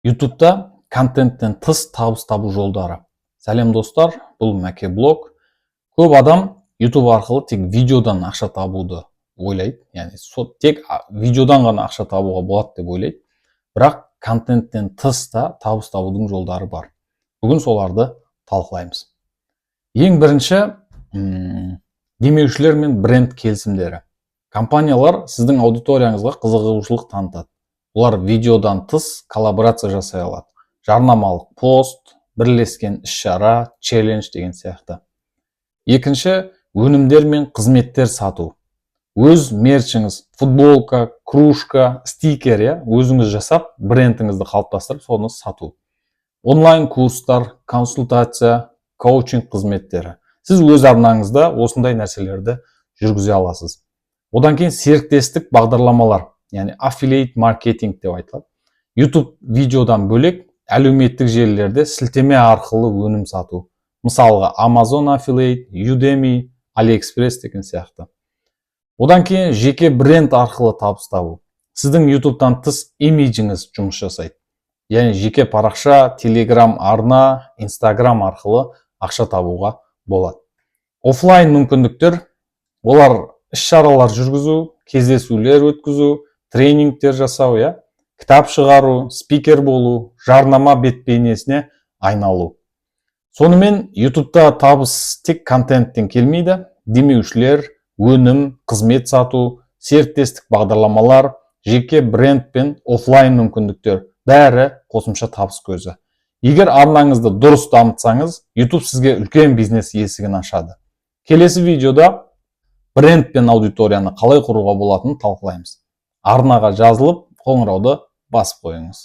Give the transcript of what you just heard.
YouTube'da контенттен тыс табыс табу жолдары. Сәлем достар, бұл Мәке блог. Көп адам YouTube арқылы тек видеодан ақша табуды ойлайды. Яғни тек видеодан ғана ақша табуға болады деп ойлайды. Бірақ контенттен тыс та табыс табудың жолдары бар. Бүгін соларды талқылаймыз. Ең бірінші, демеушілер мен бренд келісімдері. Компаниялар сіздің аудиторияңызға қызығушылық танытады. Олар видеодан тыс коллаборация жасай алады. Жарнамалық пост, бірлескен іс-шара, челлендж деген сияқты. Екінші, өнімдер мен қызметтер сату. Өз мерчіңіз, футболка, кружка, стикер, өзіңіз жасап, брендіңізді қалыптастырып, соны сату. Онлайн курстар, консультация, коучинг қызметтері. Сіз өз арнаңызда осындай нәрселерді жүргізе аласыз. Одан кейін серіктестік бағдарламалар, яғни affiliate маркетинг деп айтылады. YouTube видеодан бөлек әлеуметтік желілерде сілтеме арқылы өнім сату. Мысалға Amazon affiliate, Udemy, AliExpress деген сияқты. Одан кейін жеке бренд арқылы табыс табу. Сіздің YouTube'дан тыс имиджіңіз жұмыс жасайды. Яғни жеке парақша, Telegram арна, Instagram арқылы ақша табуға болады. Офлайн мүмкіндіктер, олар іс-шаралар жүргізу, кездесулер өткізу, тренингтер жасау, кітап шығару, спикер болу, жарнама бет-бейнесіне айналу. Сонымен YouTube'да табыс тек контенттен келмейді. Демеушілер, өнім, қызмет сату, серіктестік бағдарламалар, жеке бренд пен офлайн мүмкіндіктер бәрі қосымша табыс көзі. Егер арнаңызды дұрыс дамытсаңыз, YouTube сізге үлкен бизнес есігін ашады. Келесі видеода бренд пен аудиторияны қалай құруға болатынын талқылаймыз. Арнаға жазылып, қоңырауды басып қойыңыз.